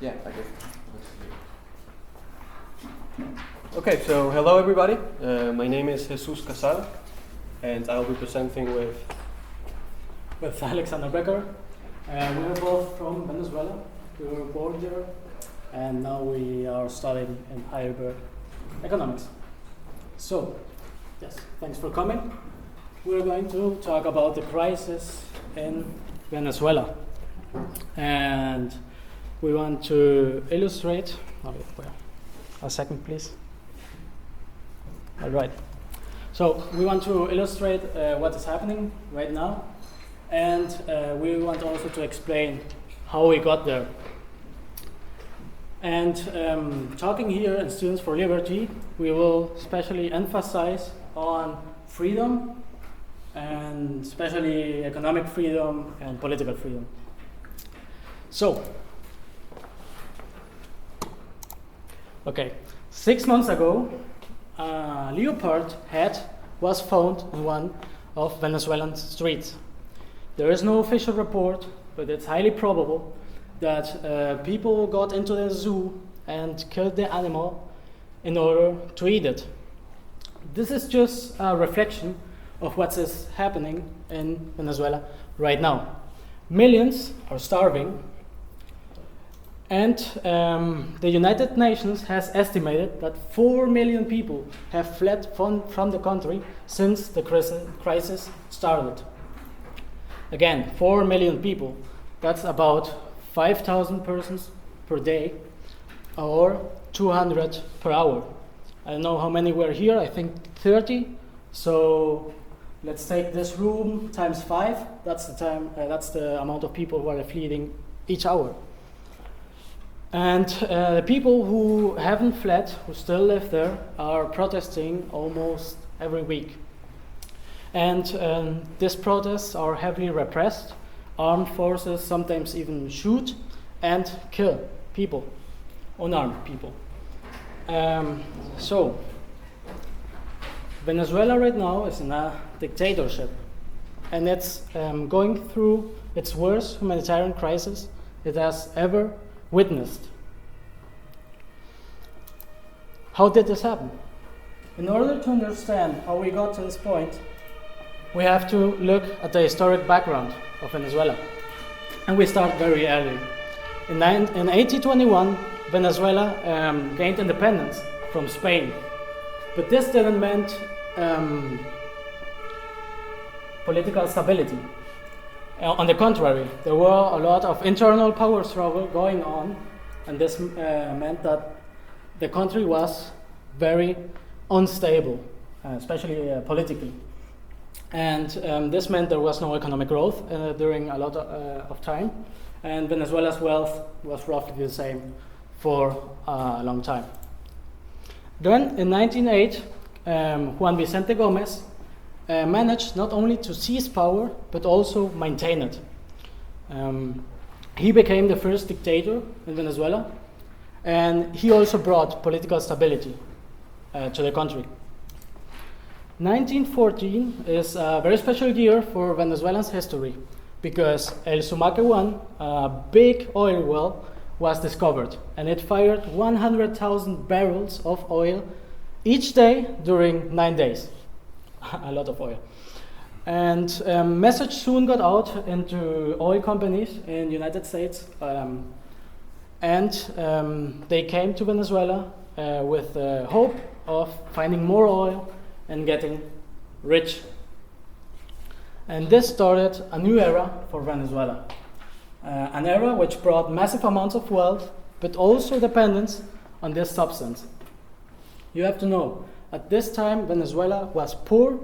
Yeah, I guess. Okay, so hello everybody. My name is Jesus Casal, and I'll be presenting with Alexander Becker. We're both from Venezuela. We were born there, and now we are studying in Heidelberg economics. So, yes, thanks for coming. We're going to talk about the crisis in Venezuela, and we want to illustrate. A second, please. All right. So we want to illustrate what is happening right now, and we want also to explain how we got there. And talking here in Students for Liberty, we will especially emphasize on freedom, and especially economic freedom and political freedom. So, okay, 6 months ago, a leopard head was found in one of Venezuelan streets. There is no official report, but it's highly probable that people got into the zoo and killed the animal in order to eat it. This is just a reflection of what is happening in Venezuela right now. Millions are starving, and the United Nations has estimated that 4 million people have fled from the country since the crisis started. Again, 4 million people. That's about 5,000 persons per day, or 200 per hour. I don't know how many were here, I think 30. So let's take this room times 5. That's the amount of people who are fleeing each hour. And the people who haven't fled, who still live there, are protesting almost every week. And these protests are heavily repressed. Armed forces sometimes even shoot and kill people, unarmed people. So, Venezuela right now is in a dictatorship, and it's going through its worst humanitarian crisis it has ever witnessed. How did this happen? In order to understand how we got to this point, we have to look at the historic background of Venezuela. And we start very early. In 1821, Venezuela gained independence from Spain. But this didn't mean political stability. On the contrary, there were a lot of internal power struggle going on, and this meant that the country was very unstable, especially politically. And this meant there was no economic growth during a lot of time, and Venezuela's wealth was roughly the same for a long time. Then, in 1908, Juan Vicente Gomez managed not only to seize power, but also maintain it. He became the first dictator in Venezuela, and he also brought political stability to the country. 1914 is a very special year for Venezuelan's history because El Sumaque 1, a big oil well, was discovered, and it fired 100,000 barrels of oil each day during 9 days. A lot of oil. And message soon got out into oil companies in the United States, and they came to Venezuela with the hope of finding more oil and getting rich. And this started a new era for Venezuela, an era which brought massive amounts of wealth, but also dependence on this substance. You have to know, at this time, Venezuela was poor.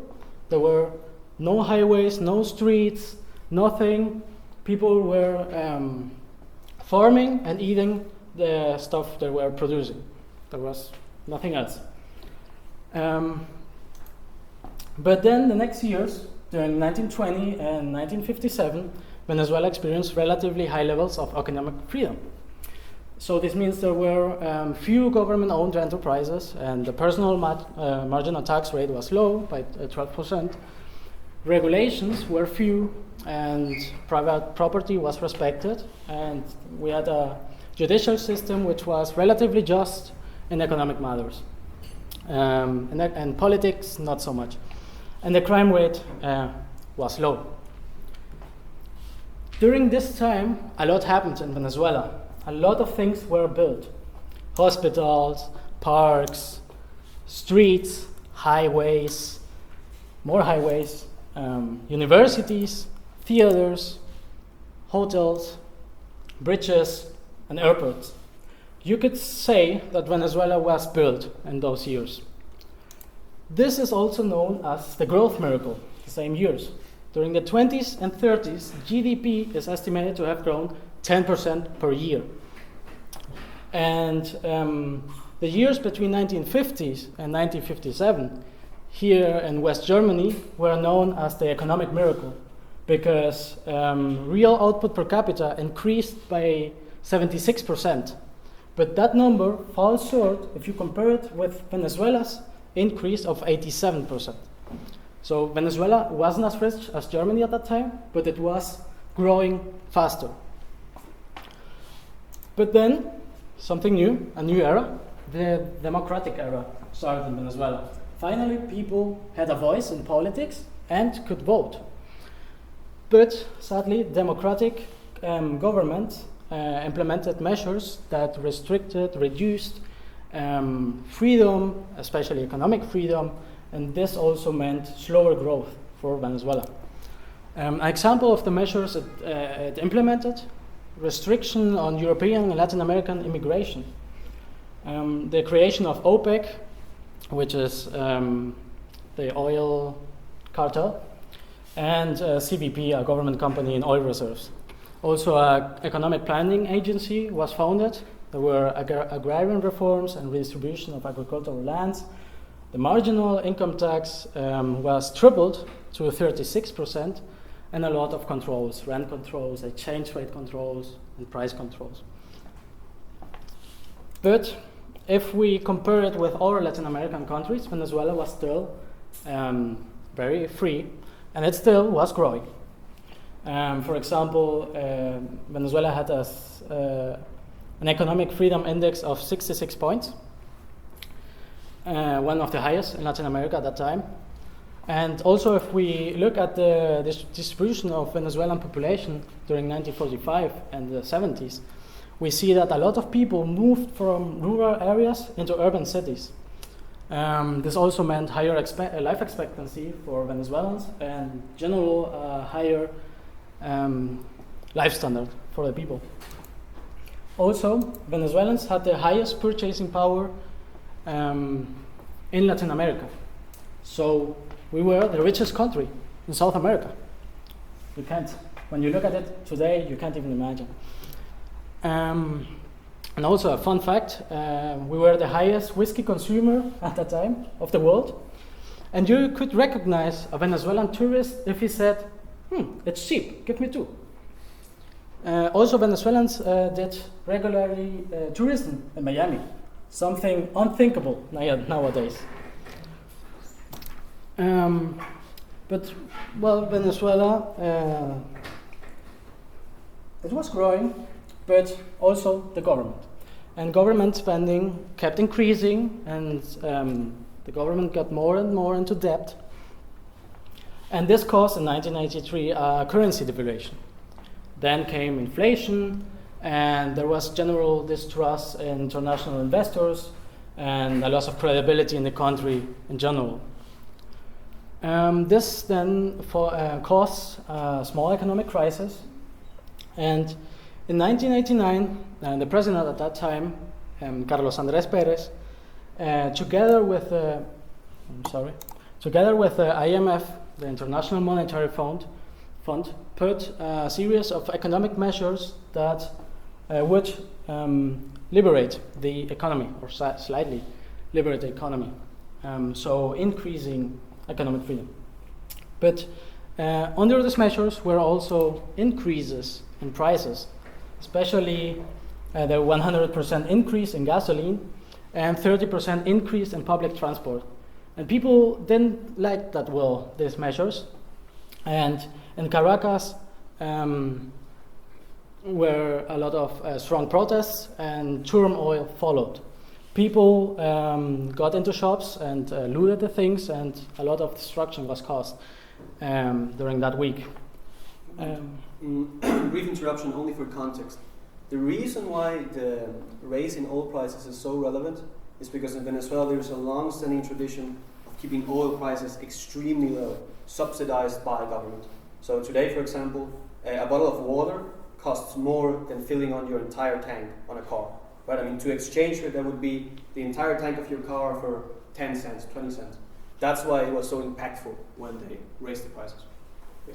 There were no highways, no streets, nothing. People were farming and eating the stuff they were producing. There was nothing else. But then the next years, during 1920 and 1957, Venezuela experienced relatively high levels of economic freedom. So this means there were few government-owned enterprises, and the personal marginal tax rate was low by 12%. Regulations were few, and private property was respected, and we had a judicial system which was relatively just in economic matters, and politics not so much, and the crime rate was low. During this time, a lot happened in Venezuela. A lot of things were built: hospitals, parks, streets, highways, more highways, universities, theaters, hotels, bridges, and airports. You could say that Venezuela was built in those years. This is also known as the growth miracle, the same years. During the 20s and 30s, GDP is estimated to have grown 10% per year. And the years between 1950s and 1957 here in West Germany were known as the economic miracle, because real output per capita increased by 76%. But that number falls short if you compare it with Venezuela's increase of 87%. So Venezuela wasn't as rich as Germany at that time, but it was growing faster. But then, something new, a new era, the democratic era started in Venezuela. Finally, people had a voice in politics and could vote. But sadly, democratic government implemented measures that reduced freedom, especially economic freedom, and this also meant slower growth for Venezuela. An example of the measures it implemented: restriction on European and Latin American immigration, the creation of OPEC, which is the oil cartel, and CBP, a government company in oil reserves. Also, an economic planning agency was founded. There were agrarian reforms and redistribution of agricultural lands. The marginal income tax was tripled to 36%, and a lot of controls: rent controls, exchange rate controls, and price controls. But if we compare it with other Latin American countries, Venezuela was still very free, and it still was growing. For example, Venezuela had an economic freedom index of 66 points, one of the highest in Latin America at that time. And also, if we look at the distribution of Venezuelan population during 1945 and the 70s, we see that a lot of people moved from rural areas into urban cities. This also meant higher life expectancy for Venezuelans and general higher life standard for the people. Also, Venezuelans had the highest purchasing power in Latin America. So we were the richest country in South America. You can't, when you look at it today, you can't even imagine. And also a fun fact, we were the highest whiskey consumer at that time of the world. And you could recognize a Venezuelan tourist if he said, it's cheap, give me two. Also, Venezuelans did regularly tourism in Miami, something unthinkable nowadays. But, well, Venezuela, it was growing, but also the government. And government spending kept increasing, and the government got more and more into debt. And this caused in 1993 a currency devaluation. Then came inflation, and there was general distrust in international investors and a loss of credibility in the country in general. This then caused a small economic crisis, and in 1989, the president at that time, Carlos Andrés Pérez, together with the IMF, the International Monetary Fund, put a series of economic measures that would liberate the economy, or slightly liberate the economy, so increasing economic freedom. But under these measures were also increases in prices, especially the 100% increase in gasoline and 30% increase in public transport. And people didn't like that well, these measures. And in Caracas, where a lot of strong protests and turmoil followed. People got into shops and looted the things, and a lot of destruction was caused during that week. Brief interruption only for context. The reason why the raise in oil prices is so relevant is because in Venezuela there is a long-standing tradition of keeping oil prices extremely low, subsidized by government. So today, for example, a bottle of water costs more than filling on your entire tank on a car. Right? I mean, to exchange it, that would be the entire tank of your car for 10 cents, 20 cents. That's why it was so impactful when they raised the prices. Yeah.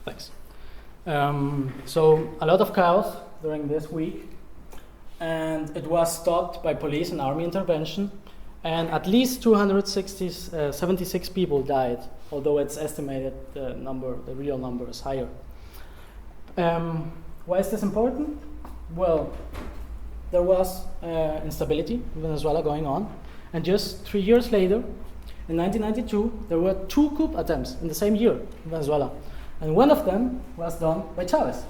Thanks. So a lot of chaos during this week, and it was stopped by police and army intervention, and at least 76 people died, although it's estimated the real number is higher. Why is this important? Well, there was instability in Venezuela going on, and just 3 years later, in 1992, there were 2 coup attempts in the same year in Venezuela, and one of them was done by Chavez.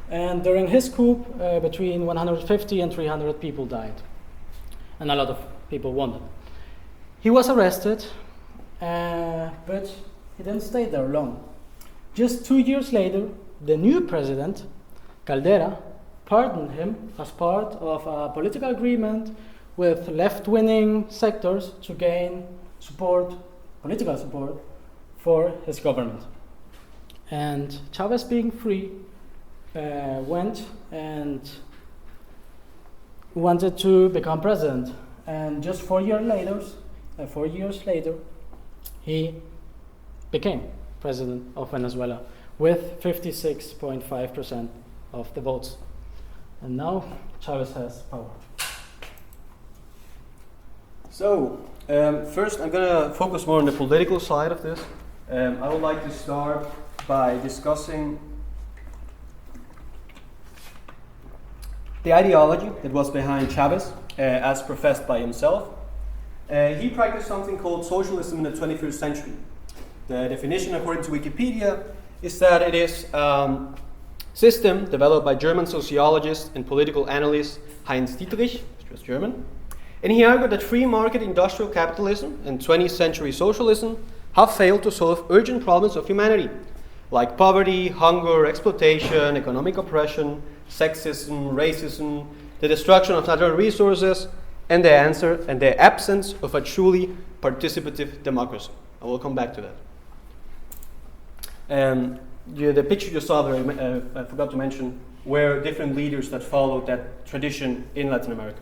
And during his coup, between 150 and 300 people died, and a lot of people wounded. He was arrested, but he didn't stay there long. Just 2 years later, the new president, Caldera, pardoned him as part of a political agreement with left-wing sectors to gain political support for his government. And Chavez, being free, went and wanted to become president. And just 4 years later, he became president of Venezuela with 56.5% of the votes. And now Chavez has power. So, first I'm going to focus more on the political side of this. I would like to start by discussing the ideology that was behind Chavez, as professed by himself. He practiced something called socialism in the 21st century. The definition, according to Wikipedia, is that it is a system developed by German sociologist and political analyst Heinz Dietrich, which was German. And he argued that free market industrial capitalism and 20th century socialism have failed to solve urgent problems of humanity, like poverty, hunger, exploitation, economic oppression, sexism, racism, the destruction of natural resources, and the absence of a truly participative democracy. I will come back to that. The picture you saw there, I forgot to mention, were different leaders that followed that tradition in Latin America.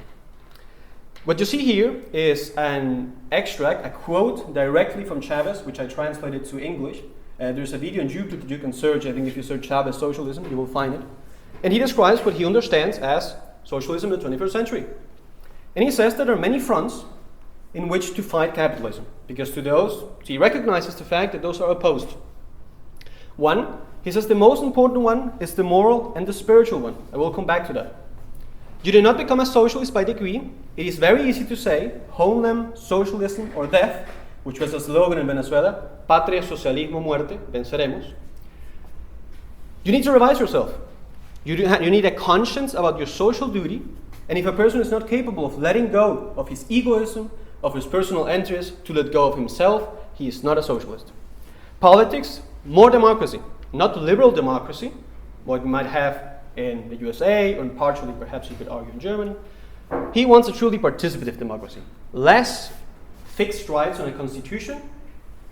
What you see here is an extract, a quote directly from Chavez, which I translated to English. There's a video on YouTube that you can search. I think if you search Chavez socialism, you will find it. And he describes what he understands as socialism in the 21st century. And he says that there are many fronts in which to fight capitalism, because to those, he recognizes the fact that those are opposed. One, he says the most important one is the moral and the spiritual one. I will come back to that. You do not become a socialist by degree. It is very easy to say homeland, socialism, or death, which was a slogan in Venezuela, patria, socialismo, muerte, venceremos. You need to revise yourself. You need a conscience about your social duty, and if a person is not capable of letting go of his egoism, of his personal interests, to let go of himself, he is not a socialist. Politics, more democracy, not liberal democracy, what we might have in the USA, or partially perhaps you could argue in Germany. He wants a truly participative democracy. Less fixed rights on a constitution,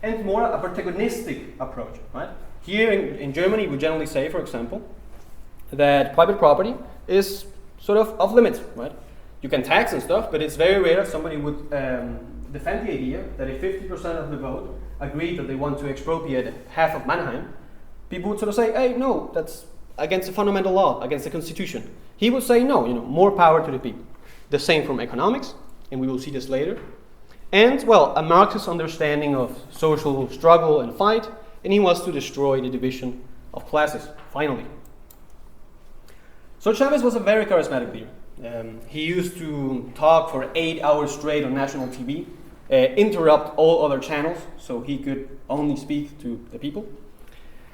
and more a protagonistic approach. Right? Here in Germany, we generally say, for example, that private property is sort of off limits. Right? You can tax and stuff, but it's very rare that somebody would defend the idea that if 50% of the vote agreed that they want to expropriate half of Mannheim, people would sort of say, hey, no, that's against the fundamental law, against the constitution. He would say, no, more power to the people. The same from economics, and we will see this later. And, well, a Marxist understanding of social struggle and fight, and he wants to destroy the division of classes, finally. So Chavez was a very charismatic leader. He used to talk for 8 hours straight on national TV, interrupt all other channels, so he could only speak to the people.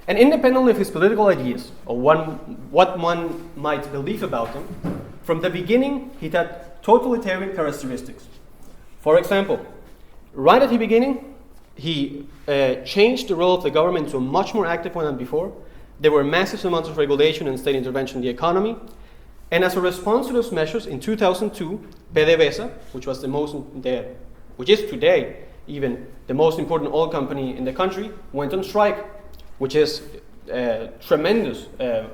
And independently of his political ideas, or what one might believe about him, from the beginning he had totalitarian characteristics. For example, right at the beginning, he changed the role of the government to a much more active one than before. There were massive amounts of regulation and state intervention in the economy. And as a response to those measures, in 2002, PDVSA, which is today even the most important oil company in the country, went on strike, which is tremendous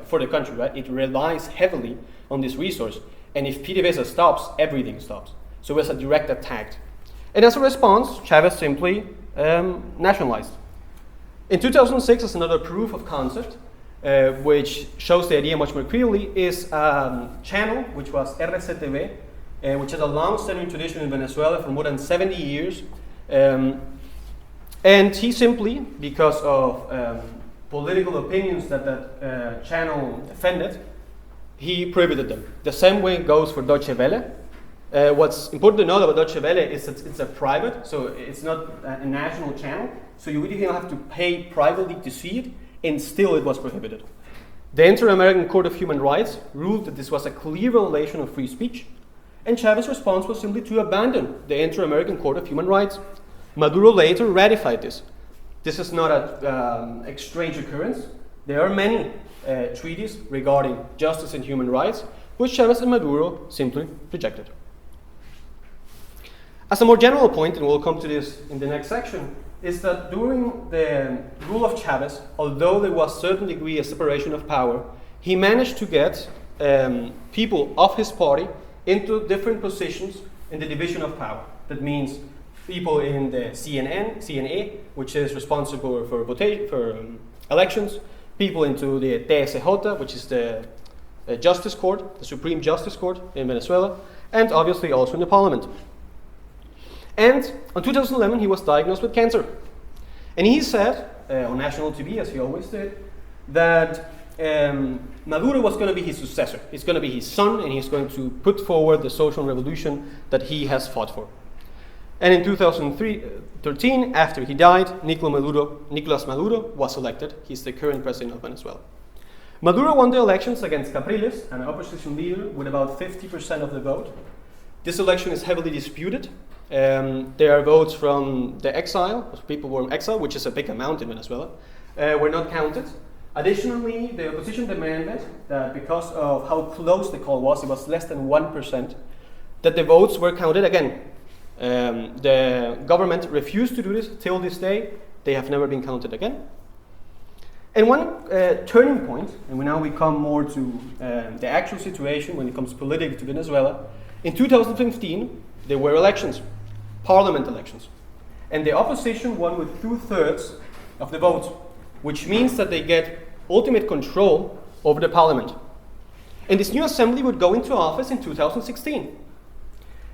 for the country, right? It relies heavily on this resource. And if PDVSA stops, everything stops. So it was a direct attack. And as a response, Chavez simply nationalized. In 2006, as another proof of concept, which shows the idea much more clearly, is a channel which was RCTV, which has a long-standing tradition in Venezuela for more than 70 years. And he simply, because of political opinions that channel defended, he prohibited them. The same way goes for Deutsche Welle. What's important to know about Deutsche Welle is that it's a private, so it's not a national channel, so you really have to pay privately to see it, and still it was prohibited. The Inter-American Court of Human Rights ruled that this was a clear violation of free speech, and Chavez's response was simply to abandon the Inter-American Court of Human Rights. Maduro later ratified this. This is not a strange occurrence. There are many treaties regarding justice and human rights, which Chavez and Maduro simply rejected. As a more general point, and we'll come to this in the next section, is that during the rule of Chavez, although there was a certain degree of separation of power, he managed to get people of his party into different positions in the division of power. That means people in the CNA, which is responsible for elections, people into the TSJ, which is the Justice Court, the Supreme Justice Court in Venezuela, and obviously also in the parliament. And in 2011, he was diagnosed with cancer. And he said, on national TV, as he always did, that Maduro was going to be his successor. He's going to be his son, and he's going to put forward the social revolution that he has fought for. And in 2013, after he died, Nicolas Maduro was elected. He's the current president of Venezuela. Maduro won the elections against Capriles, an opposition leader, with about 50% of the vote. This election is heavily disputed. There are votes from the exile, people who were in exile, which is a big amount in Venezuela, were not counted. Additionally, the opposition demanded that because of how close the call was, it was less than 1%, that the votes were counted again. The government refused to do this till this day. They have never been counted again. And one turning point, and now we come more to the actual situation when it comes politically to Venezuela. In 2015, there were elections, parliament elections. And the opposition won with 2/3 of the votes, which means that they get ultimate control over the parliament. And this new assembly would go into office in 2016.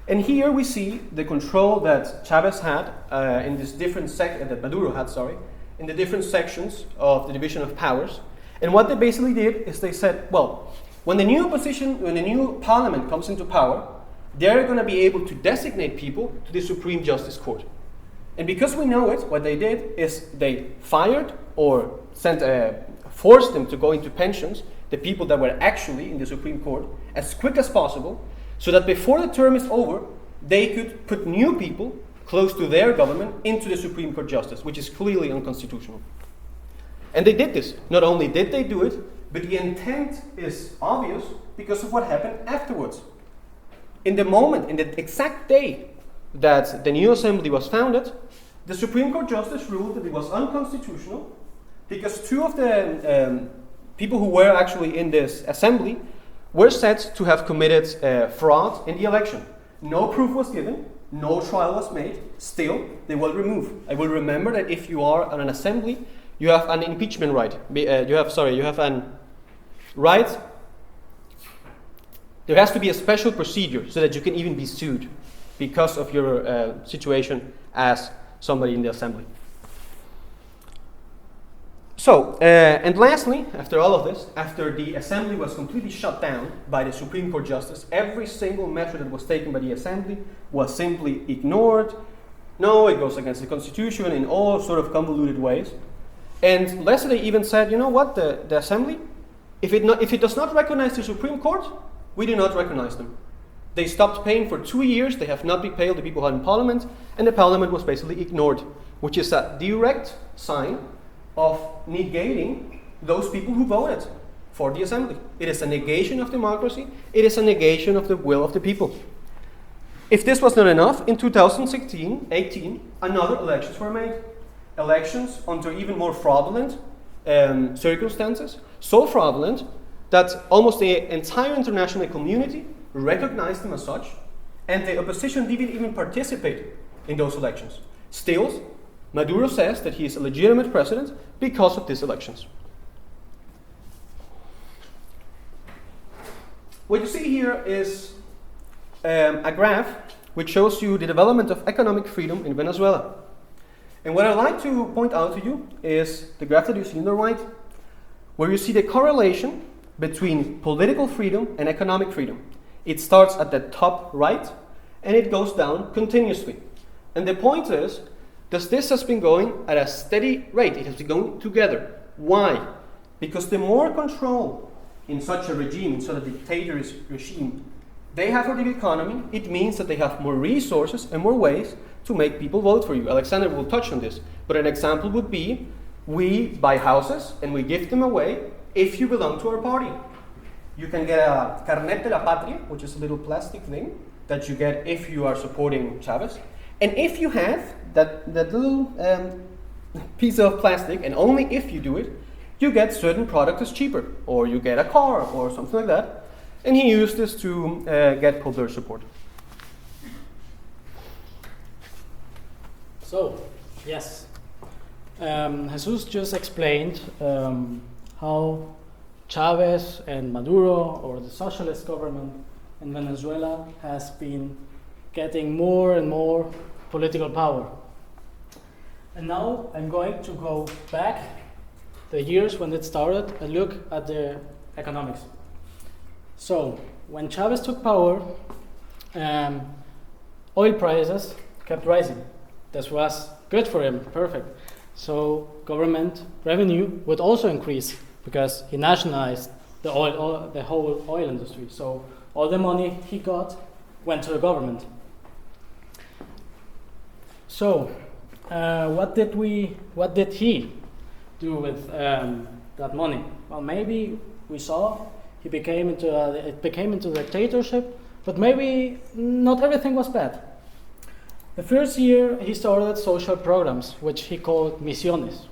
And here we see the control that Chavez had in this different that Maduro had, in the different sections of the division of powers. And what they basically did is they said, well, when the new parliament comes into power, they're going to be able to designate people to the Supreme Justice Court. And because we know it, what they did is they fired or forced them to go into pensions, the people that were actually in the Supreme Court, as quick as possible, so that before the term is over, they could put new people close to their government into the Supreme Court Justice, which is clearly unconstitutional. And they did this. Not only did they do it, but the intent is obvious because of what happened afterwards. In the exact day that the new assembly was founded, the Supreme Court Justice ruled that it was unconstitutional because two of the people who were actually in this assembly were said to have committed fraud in the election. No proof was given, no trial was made, still they will remove. I will remember that if you are on an assembly, you have an impeachment right. You have an right. There has to be a special procedure so that you can even be sued because of your situation as somebody in the assembly. So, and lastly, after all of this, after the assembly was completely shut down by the Supreme Court Justice, every single measure that was taken by the assembly was simply ignored. No, it goes against the Constitution in all sort of convoluted ways. And Lester even said, you know what, the assembly, if it does not recognize the Supreme Court, we do not recognize them. They stopped paying for 2 years, they have not been paid the people who had in parliament, and the parliament was basically ignored, which is a direct sign of negating those people who voted for the assembly. It is a negation of democracy, it is a negation of the will of the people. If this was not enough, in 2016-18, another elections were made. Elections under even more fraudulent circumstances, so fraudulent that almost the entire international community recognized them as such, and the opposition didn't even participate in those elections. Still, Maduro says that he is a legitimate president because of these elections. What you see here is a graph which shows you the development of economic freedom in Venezuela. And what I'd like to point out to you is the graph that you see on the right, where you see the correlation between political freedom and economic freedom. It starts at the top right and it goes down continuously. And the point is that this has been going at a steady rate. It has been going together. Why? Because the more control in such a regime, in such a dictator's regime, they have for the economy, it means that they have more resources and more ways to make people vote for you. Alexander will touch on this, but an example would be we buy houses and we give them away if you belong to our party. You can get a carnet de la patria, which is a little plastic thing that you get if you are supporting Chavez. And if you have that little piece of plastic, and only if you do it, you get certain products cheaper, or you get a car or something like that. And he used this to get popular support. So, yes, Jesus just explained how Chavez and Maduro, or the socialist government in Venezuela, has been getting more and more political power. And now I'm going to go back the years when it started and look at the economics. So, when Chavez took power, oil prices kept rising. This was good for him, perfect. So government revenue would also increase because he nationalized the whole oil industry. So all the money he got went to the government. So what did he do with that money? Well, maybe we saw it became into dictatorship, but maybe not everything was bad. The first year he started social programs, which he called misiones.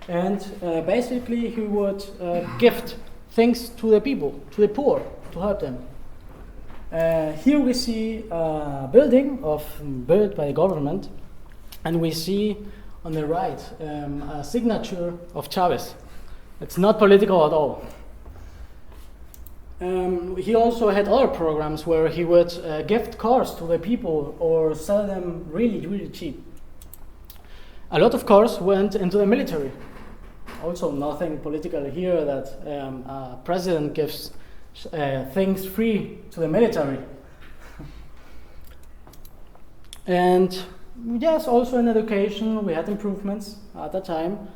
And basically he would gift things to the people, to the poor, to help them. Here we see a building built by the government, and we see on the right a signature of Chavez. It's not political at all. He also had other programs where he would gift cars to the people or sell them really, really cheap. A lot of cars went into the military. Also, nothing political here that a president gives things free to the military. And yes, also in education, we had improvements at that time.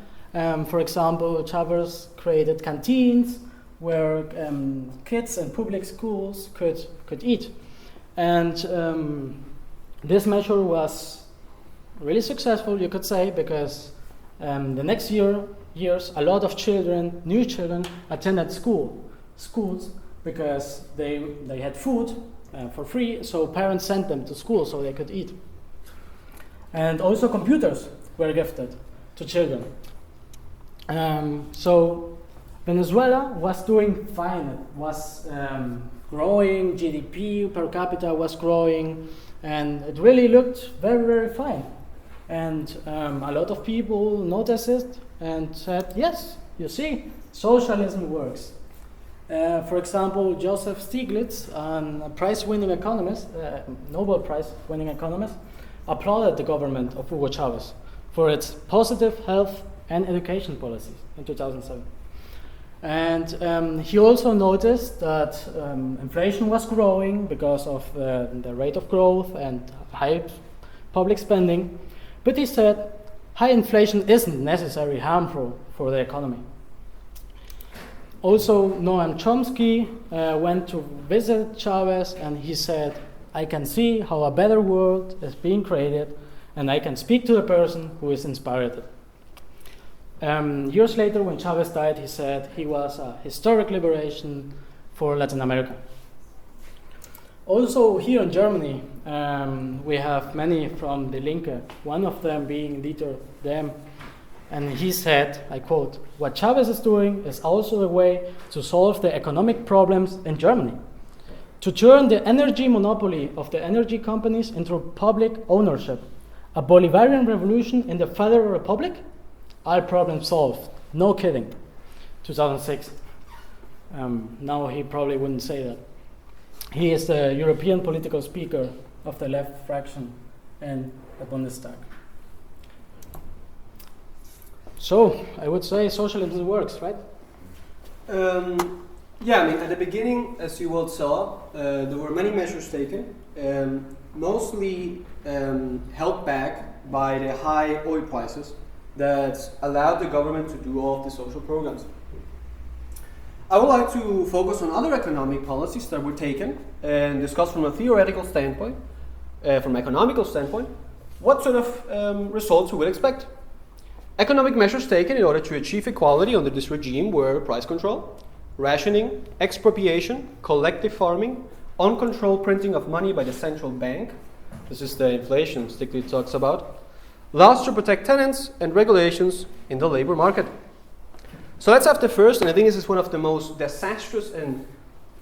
For example, Chavez created canteens where kids in public schools could eat. And this measure was really successful, you could say, because the next years, a lot of new children attended schools because they had food for free, so parents sent them to school so they could eat. And also computers were gifted to children. So Venezuela was doing fine. It was growing, GDP per capita was growing, and it really looked very, very fine. And a lot of people noticed it and said, yes, you see, socialism works. For example, Joseph Stiglitz, a prize-winning economist, Nobel Prize-winning economist, applauded the government of Hugo Chavez for its positive health and education policies in 2007. And he also noticed that inflation was growing because of the rate of growth and high public spending. But he said, high inflation isn't necessarily harmful for the economy. Also, Noam Chomsky went to visit Chavez, and he said, I can see how a better world is being created, and I can speak to the person who is inspired it. Years later, when Chavez died, he said he was a historic liberation for Latin America. Also, here in Germany, we have many from the Linke, one of them being Dieter Dehm, and he said, I quote, what Chavez is doing is also the way to solve the economic problems in Germany. To turn the energy monopoly of the energy companies into public ownership. A Bolivarian revolution in the Federal Republic? All problems solved. No kidding. 2006. Now he probably wouldn't say that. He is the European political speaker of the left fraction in the Bundestag. So, I would say socialism works, right? Yeah, I mean, at the beginning, as you all saw, there were many measures taken, mostly held back by the high oil prices that allowed the government to do all of the social programs. I would like to focus on other economic policies that were taken and discuss from a theoretical standpoint, from an economical standpoint, what sort of results we would expect. Economic measures taken in order to achieve equality under this regime were price control, rationing, expropriation, collective farming, uncontrolled printing of money by the central bank. This is the inflation Stickley talks about. Laws to protect tenants and regulations in the labor market. So let's have the first, and I think this is one of the most disastrous and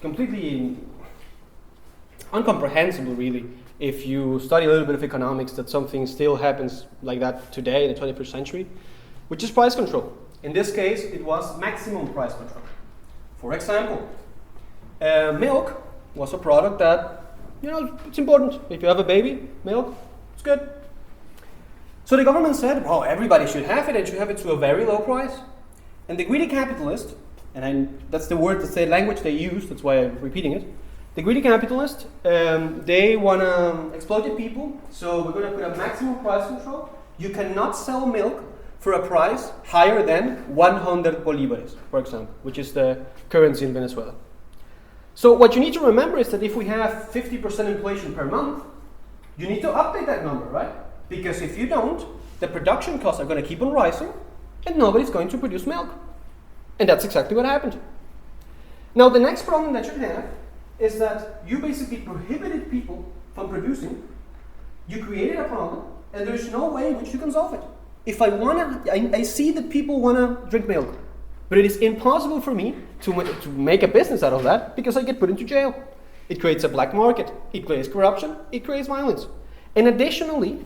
completely incomprehensible, really, if you study a little bit of economics, that something still happens like that today in the 21st century, which is price control. In this case, it was maximum price control. For example, milk was a product that, it's important. If you have a baby, milk, it's good. So the government said, well, everybody should have it and should have it to a very low price. And the greedy capitalist, that's the word, that's the language they use, that's why I'm repeating it. The greedy capitalist, they want to exploit the people, so we're going to put a maximum price control. You cannot sell milk for a price higher than 100 bolivares, for example, which is the currency in Venezuela. So what you need to remember is that if we have 50% inflation per month, you need to update that number, right? Because if you don't, the production costs are going to keep on rising, and nobody's going to produce milk. And that's exactly what happened. Now, the next problem that you have is that you basically prohibited people from producing. You created a problem, and there's no way in which you can solve it. If I see that people want to drink milk, but it is impossible for me to make a business out of that because I get put into jail. It creates a black market. It creates corruption. It creates violence. And additionally,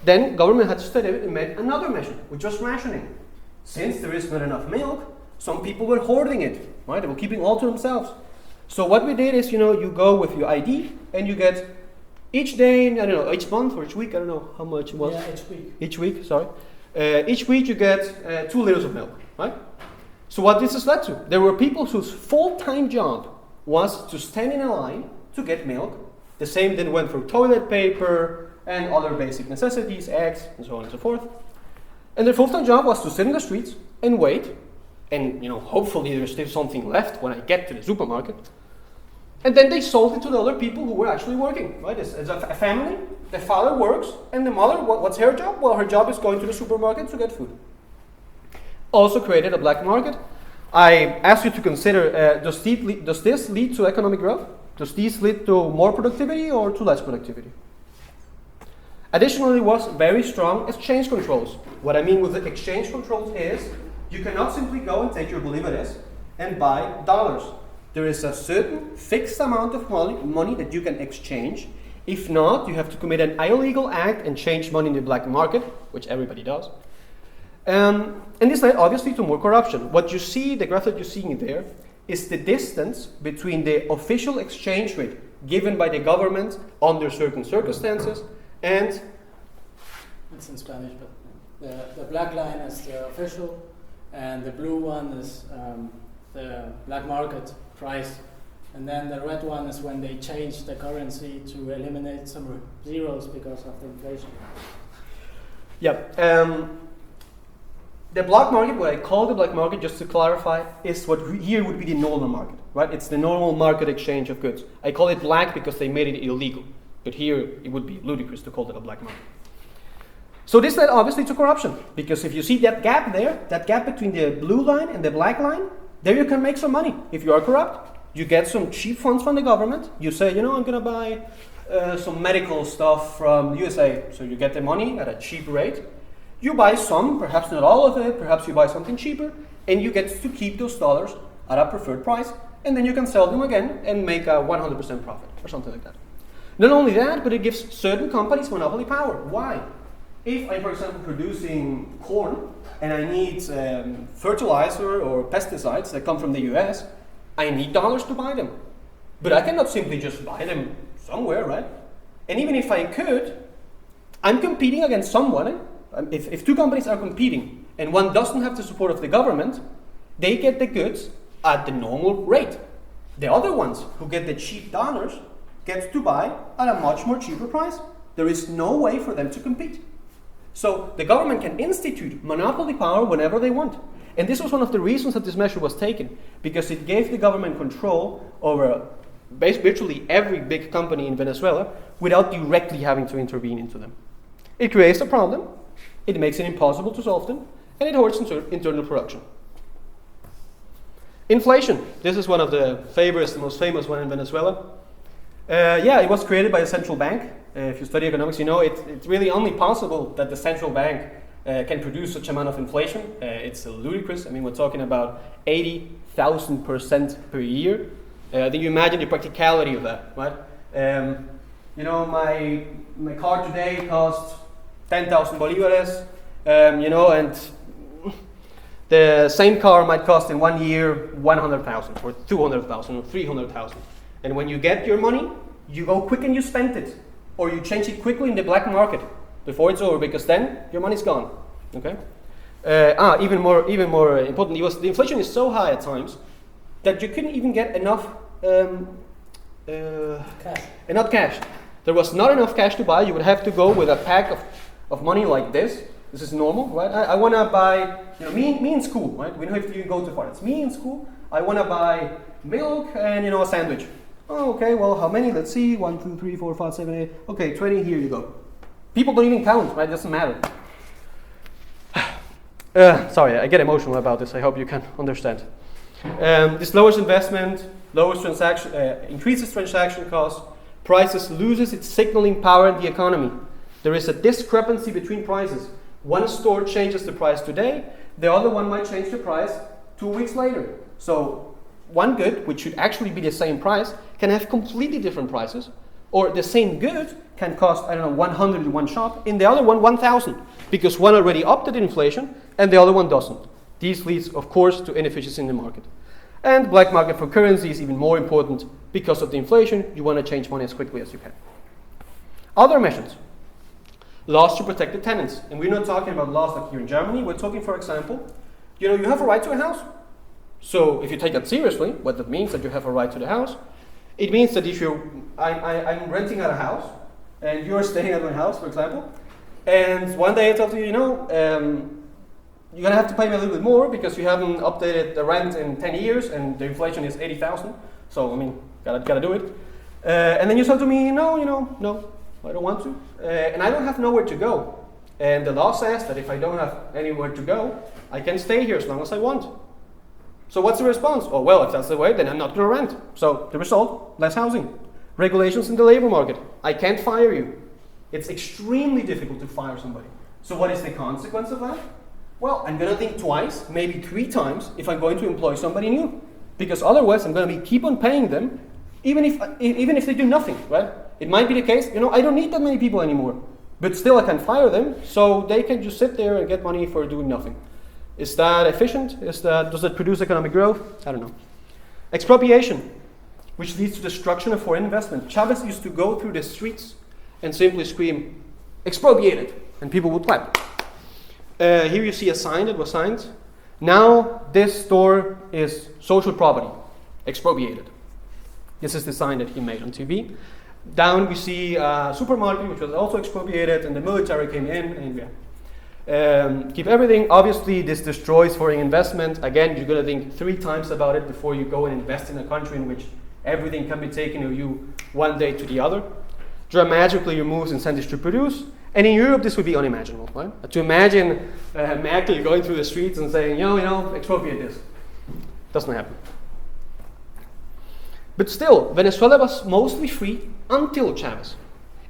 then government had to step in and make another measure, which was rationing. Since there is not enough milk, some people were hoarding it, right? They were keeping all to themselves. So what we did is, you go with your ID and you get each day, each month or each week, I don't know how much it was. Yeah, each week. Each week, sorry. Each week you get 2 liters of milk, right? So what this has led to, there were people whose full-time job was to stand in a line to get milk. The same then went for toilet paper and other basic necessities, eggs, and so on and so forth. And their full-time job was to sit in the streets and wait. And, hopefully there's still something left when I get to the supermarket. And then they sold it to the other people who were actually working, right? It's a family. The father works, and the mother, what's her job? Well, her job is going to the supermarket to get food. Also created a black market. I ask you to consider, does this lead to economic growth? Does this lead to more productivity or to less productivity? Additionally, was very strong exchange controls. What I mean with the exchange controls is, you cannot simply go and take your bolivares and buy dollars. There is a certain fixed amount of money that you can exchange. If not, you have to commit an illegal act and change money in the black market, which everybody does. And this led obviously to more corruption. What you see, the graph that you're seeing there, is the distance between the official exchange rate given by the government under certain circumstances and... It's in Spanish, but the black line is the official, and the blue one is the black market price, and then the red one is when they change the currency to eliminate some zeros because of the inflation. Yeah. The black market, what I call the black market, just to clarify, is what here would be the normal market, right? It's the normal market exchange of goods. I call it black because they made it illegal, but here it would be ludicrous to call it a black market. So this led obviously to corruption, because if you see that gap there, that gap between the blue line and the black line, there you can make some money. If you are corrupt, you get some cheap funds from the government. You say, you know, I'm going to buy some medical stuff from the USA. So you get the money at a cheap rate. You buy some, perhaps not all of it, perhaps you buy something cheaper, and you get to keep those dollars at a preferred price, and then you can sell them again and make a 100% profit or something like that. Not only that, but it gives certain companies monopoly power. Why? If I'm, for example, producing corn and I need fertilizer or pesticides that come from the US, I need dollars to buy them. But I cannot simply just buy them somewhere, right? And even if I could, I'm competing against someone. If two companies are competing and one doesn't have the support of the government, they get the goods at the normal rate. The other ones who get the cheap dollars get to buy at a much more cheaper price. There is no way for them to compete. So the government can institute monopoly power whenever they want. And this was one of the reasons that this measure was taken, because it gave the government control over virtually every big company in Venezuela without directly having to intervene into them. It creates a problem. It makes it impossible to solve them, and it hurts internal production. Inflation. This is one of the favorites, the most famous one in Venezuela. It was created by a central bank. If you study economics, you know it's really only possible that the central bank can produce such amount of inflation. It's ludicrous. I mean, we're talking about 80,000% per year. Then you imagine the practicality of that, right? My car today costs 10,000 bolivares, and the same car might cost in 1 year 100,000 or 200,000 or 300,000. And when you get your money, you go quick and you spend it, or you change it quickly in the black market before it's over, because then your money's gone. Okay. Even more important, the inflation is so high at times that you couldn't even get enough cash. There was not enough cash to buy. You would have to go with a pack of money like this. This is normal, right? I want to buy, me in school, right? We don't have to even go too far. It's me in school. I want to buy milk and, a sandwich. Oh, okay, well, how many? Let's see. 1, 2, 3, 4, 5, 7, 8. Okay, 20, here you go. People don't even count, right? It doesn't matter. Sorry, I get emotional about this. I hope you can understand. This lowers investment, increases transaction costs, prices loses its signaling power in the economy. There is a discrepancy between prices. One store changes the price today, the other one might change the price 2 weeks later. So one good, which should actually be the same price, can have completely different prices, or the same good can cost, 100 in one shop, in the other one 1,000, because one already upped the inflation and the other one doesn't. This leads, of course, to inefficiency in the market. And black market for currency is even more important because of the inflation. You want to change money as quickly as you can. Other measures. Laws to protect the tenants. And we're not talking about laws like here in Germany. We're talking, for example, you have a right to a house. So if you take that seriously, what that means that you have a right to the house, it means that if I'm renting out a house, and you're staying at my house, for example, and one day I tell you, you're going to have to pay me a little bit more because you haven't updated the rent in 10 years and the inflation is 80,000. So, gotta do it. And then you tell to me, no, I don't want to. And I don't have nowhere to go. And the law says that if I don't have anywhere to go, I can stay here as long as I want. So what's the response? Oh, well, if that's the way, then I'm not going to rent. So the result, less housing. Regulations in the labor market. I can't fire you. It's extremely difficult to fire somebody. So what is the consequence of that? Well, I'm going to think twice, maybe 3 times, if I'm going to employ somebody new. Because otherwise, I'm going to keep on paying them, even if they do nothing, right? It might be the case, I don't need that many people anymore. But still, I can fire them, so they can just sit there and get money for doing nothing. Is that efficient? Does that produce economic growth? I don't know. Expropriation, which leads to destruction of foreign investment. Chavez used to go through the streets and simply scream, expropriated, and people would clap. Here you see a sign that was signed. Now this store is social property, expropriated. This is the sign that he made on TV. Down we see a supermarket which was also expropriated, and the military came in. And Keep everything. Obviously, this destroys foreign investment. Again, you're going to think 3 times about it before you go and invest in a country in which everything can be taken of you one day to the other. Dramatically removes incentives to produce. And in Europe, this would be unimaginable, right? To imagine Merkel going through the streets and saying, expropriate this. Doesn't happen. But still, Venezuela was mostly free until Chavez.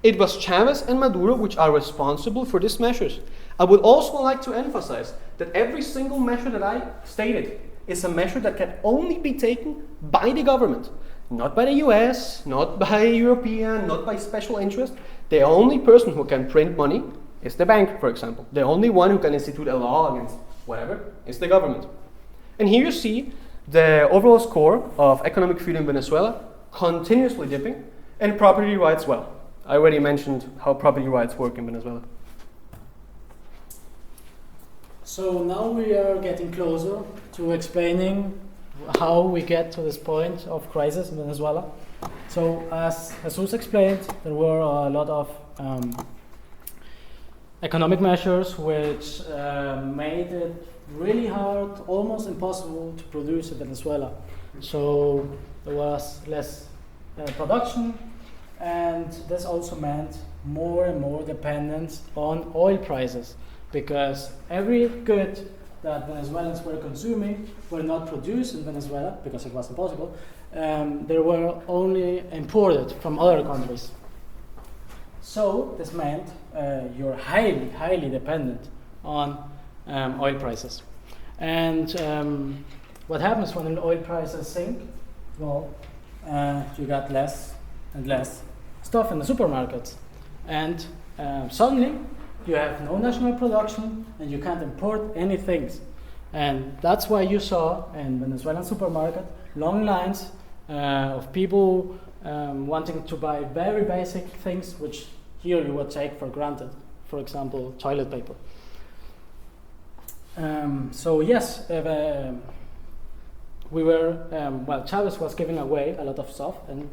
It was Chavez and Maduro which are responsible for these measures. I would also like to emphasize that every single measure that I stated is a measure that can only be taken by the government, not by the US, not by European, not by special interest. The only person who can print money is the bank, for example. The only one who can institute a law against whatever is the government. And here you see the overall score of economic freedom in Venezuela continuously dipping, and property rights, well, I already mentioned how property rights work in Venezuela. So now we are getting closer to explaining how we get to this point of crisis in Venezuela. So as Jesus explained, there were a lot of economic measures which made it really hard, almost impossible to produce in Venezuela. So there was less production, and this also meant more and more dependence on oil prices, because every good that Venezuelans were consuming were not produced in Venezuela because it was impossible. They were only imported from other countries. So this meant you're highly, highly dependent on oil prices. And what happens when the oil prices sink? Well, you got less and less stuff in the supermarkets. And suddenly, you have no national production and you can't import anything. And that's why you saw in Venezuelan supermarket long lines of people wanting to buy very basic things which here you would take for granted. For example, toilet paper. So yes, we were, Chavez was giving away a lot of stuff, and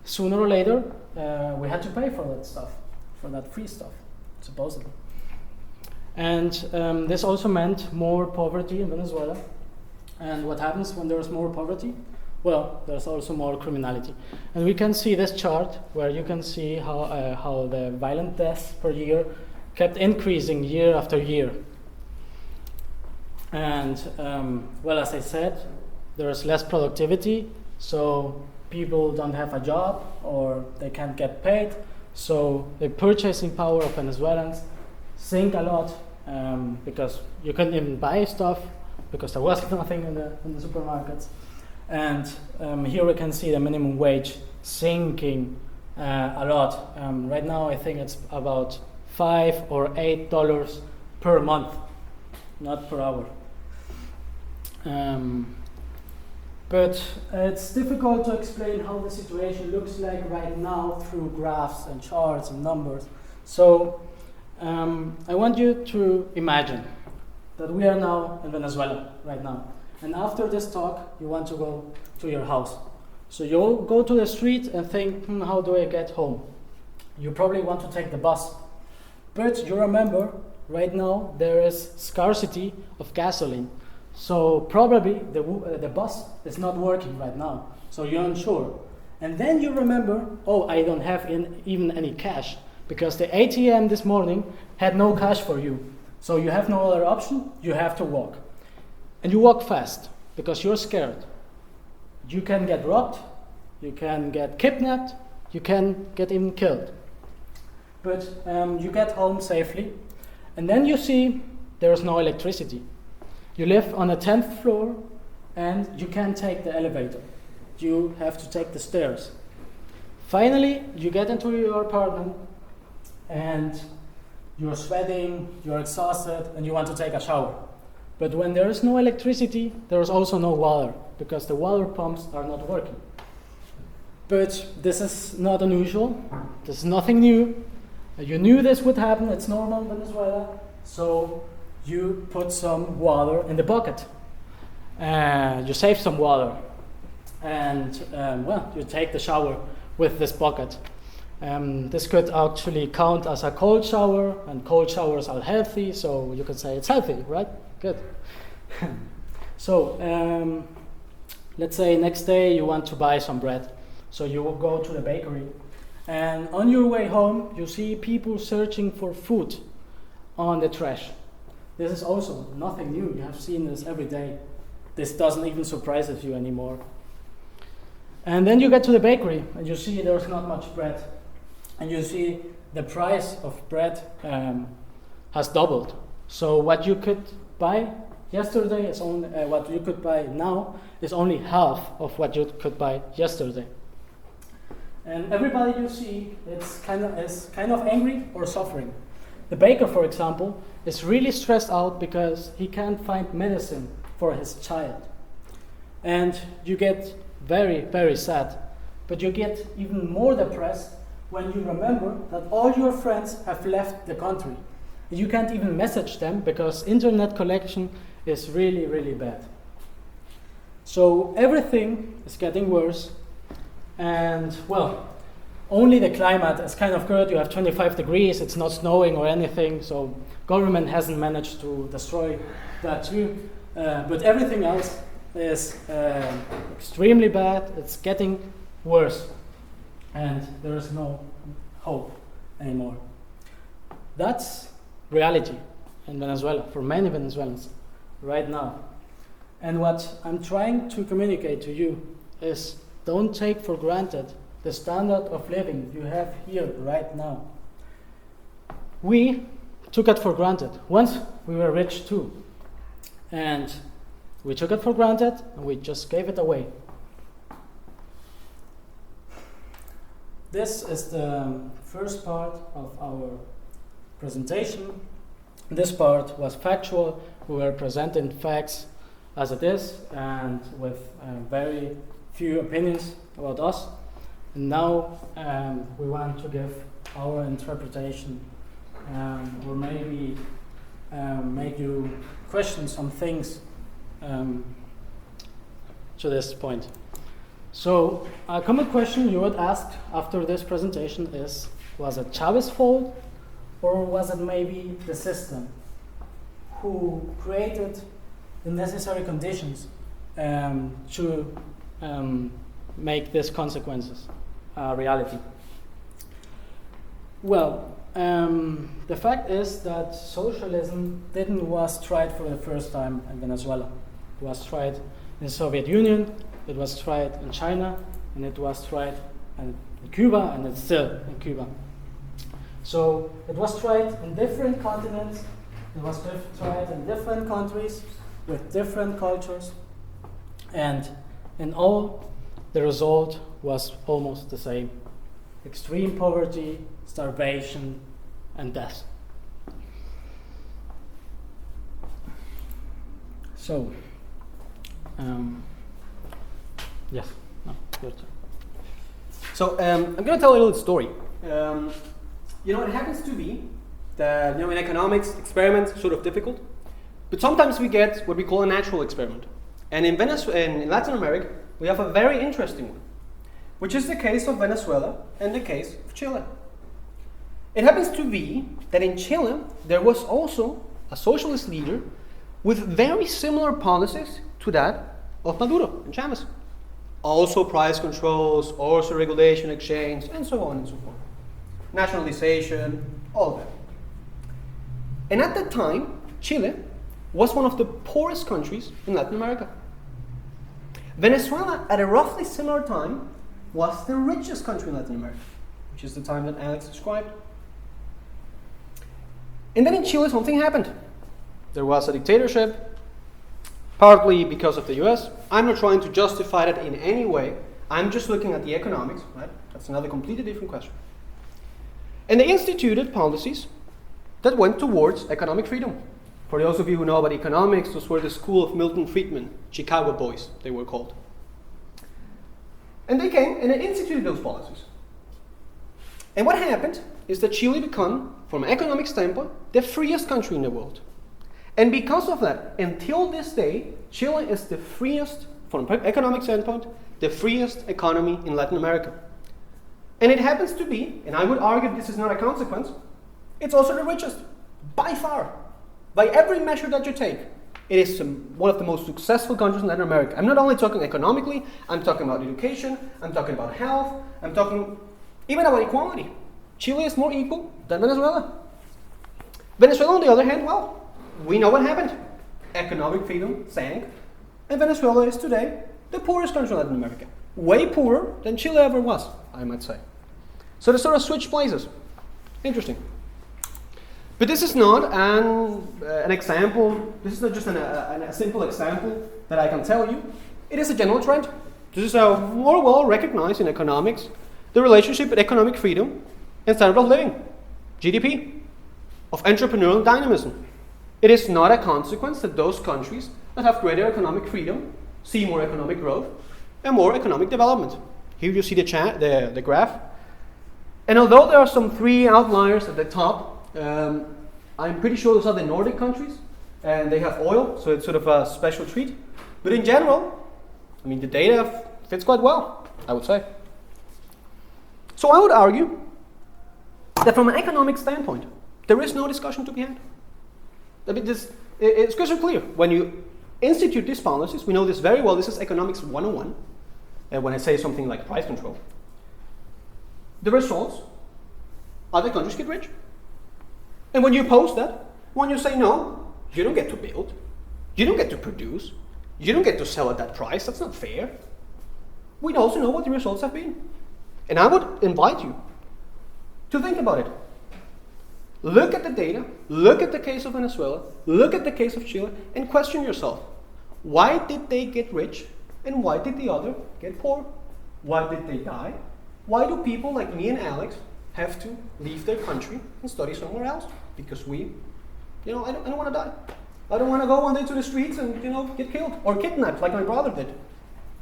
sooner or later we had to pay for that stuff, for that free stuff, supposedly. And this also meant more poverty in Venezuela. And what happens when there's more poverty? Well, there's also more criminality. And we can see this chart where you can see how the violent deaths per year kept increasing year after year. And, as I said, there's less productivity, so people don't have a job or they can't get paid, so the purchasing power of Venezuelans sink a lot because you couldn't even buy stuff because there was nothing in the supermarkets. And here we can see the minimum wage sinking a lot. Right now I think it's about $5 or $8 per month, not per hour. But it's difficult to explain how the situation looks like right now through graphs and charts and numbers. So I want you to imagine that we are now in Venezuela right now. And after this talk, you want to go to your house. So you'll go to the street and think, how do I get home? You probably want to take the bus. But you remember, right now, there is scarcity of gasoline. So probably the bus is not working right now. So you're unsure. And then you remember, I don't have even any cash, because the ATM this morning had no cash for you. So you have no other option, you have to walk. And you walk fast, because you're scared. You can get robbed, you can get kidnapped, you can get even killed. But you get home safely, and then you see there's no electricity. You live on a 10th floor, and you can't take the elevator. You have to take the stairs. Finally, you get into your apartment, and you're sweating, you're exhausted, and you want to take a shower. But when there is no electricity, there is also no water, because the water pumps are not working. But this is not unusual. This is nothing new. You knew this would happen. It's normal in Venezuela. So you put some water in the bucket. You save some water. And, you take the shower with this bucket. This could actually count as a cold shower, and cold showers are healthy, so you could say it's healthy, right? Good. So, let's say next day you want to buy some bread. So you will go to the bakery, and on your way home, you see people searching for food on the trash. This is also nothing new. You have seen this every day. This doesn't even surprise you anymore. And then you get to the bakery, and you see there's not much bread. And you see the price of bread has doubled. So what you could buy yesterday is only what you could buy now is only half of what you could buy yesterday. And everybody you see is kind of angry or suffering. The baker, for example, is really stressed out because he can't find medicine for his child. And you get very, very sad. But you get even more depressed when you remember that all your friends have left the country. You can't even message them because internet connection is really, really bad. So everything is getting worse. And, well, only the climate is kind of good. You have 25 degrees, it's not snowing or anything, so government hasn't managed to destroy that too. But everything else is extremely bad. It's getting worse. And there is no hope anymore. That's reality in Venezuela for many Venezuelans right now. And what I'm trying to communicate to you is don't take for granted the standard of living you have here right now. We took it for granted. Once we were rich too. And we took it for granted and we just gave it away. This is the first part of our presentation. This part was factual. We were presenting facts as it is and with very few opinions about us. And now we want to give our interpretation or maybe make you question some things to this point. So a common question you would ask after this presentation is, was it Chavez's fault or was it maybe the system who created the necessary conditions to make these consequences a reality? Well, the fact is that socialism was tried for the first time in Venezuela. It was tried in the Soviet Union, it was tried in China, and it was tried in Cuba, and it's still in Cuba. So it was tried in different continents, it was tried in different countries with different cultures, and in all, the result was almost the same. Extreme poverty, starvation, and death. So, yes, no, your turn. So I'm going to tell a little story. It happens to be that in economics, experiments are sort of difficult, but sometimes we get what we call a natural experiment. And in Latin America, we have a very interesting one, which is the case of Venezuela and the case of Chile. It happens to be that in Chile, there was also a socialist leader with very similar policies to that of Maduro and Chavez. Also price controls, also regulation, exchange, and so on and so forth. Nationalization, all of that. And at that time, Chile was one of the poorest countries in Latin America. Venezuela, at a roughly similar time, was the richest country in Latin America, which is the time that Alex described. And then in Chile, something happened. There was a dictatorship, partly because of the US. I'm not trying to justify that in any way. I'm just looking at the economics, right? That's another completely different question. And they instituted policies that went towards economic freedom. For those of you who know about economics, those were the school of Milton Friedman, Chicago boys, they were called. And they came and they instituted those policies. And what happened is that Chile became, from an economic standpoint, the freest country in the world. And because of that, until this day, Chile is the freest, from an economic standpoint, the freest economy in Latin America. And it happens to be, and I would argue this is not a consequence, it's also the richest, by far. By every measure that you take, it is one of the most successful countries in Latin America. I'm not only talking economically, I'm talking about education, I'm talking about health, I'm talking even about equality. Chile is more equal than Venezuela. Venezuela, on the other hand, well, we know what happened. Economic freedom sank, and Venezuela is today the poorest country in Latin America. Way poorer than Chile ever was, I might say. So they sort of switch places. Interesting. But this is not an example, this is not just a simple example that I can tell you. It is a general trend. This is more well recognized in economics, the relationship with economic freedom and standard of living, GDP, of entrepreneurial dynamism. It is not a consequence that those countries that have greater economic freedom see more economic growth and more economic development. Here you see the graph. And although there are some 3 outliers at the top, I'm pretty sure those are the Nordic countries, and they have oil, so it's sort of a special treat. But in general, I mean, the data fits quite well, I would say. So I would argue that from an economic standpoint, there is no discussion to be had. I mean, it's crystal clear. When you institute these policies, we know this very well, this is economics 101, when I say something like price control. The results are the countries get rich. And when you oppose that, when you say no, you don't get to build, you don't get to produce, you don't get to sell at that price, that's not fair. We also know what the results have been. And I would invite you to think about it. Look at the data, look at the case of Venezuela, look at the case of Chile, and question yourself. Why did they get rich, and why did the other get poor? Why did they die? Why do people like me and Alex have to leave their country and study somewhere else? Because I don't want to die. I don't want to go one day to the streets and, get killed or kidnapped like my brother did.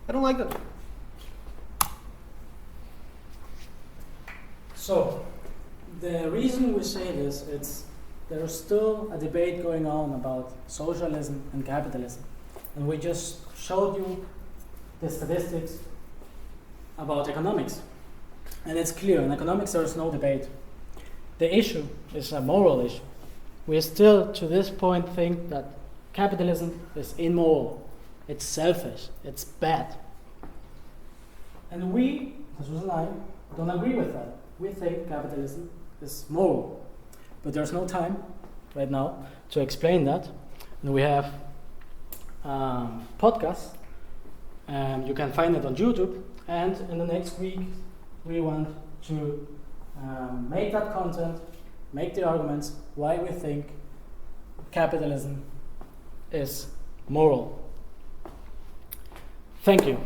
I don't like that. So, the reason we say this is there's still a debate going on about socialism and capitalism. And we just showed you the statistics about economics. And it's clear, in economics there is no debate. The issue is a moral issue. We still, to this point, think that capitalism is immoral, it's selfish, it's bad. And we, Jesus and I, don't agree with that. We think capitalism is moral. But there's no time right now to explain that. And we have podcasts, and you can find it on YouTube. And in the next week, we want to make that content, make the arguments why we think capitalism is moral. Thank you.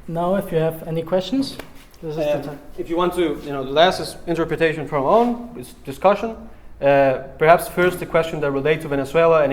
Now, if you have any questions, this is the time. If you want to, the last is interpretation from our own, it's discussion. Perhaps first the question that relates to Venezuela and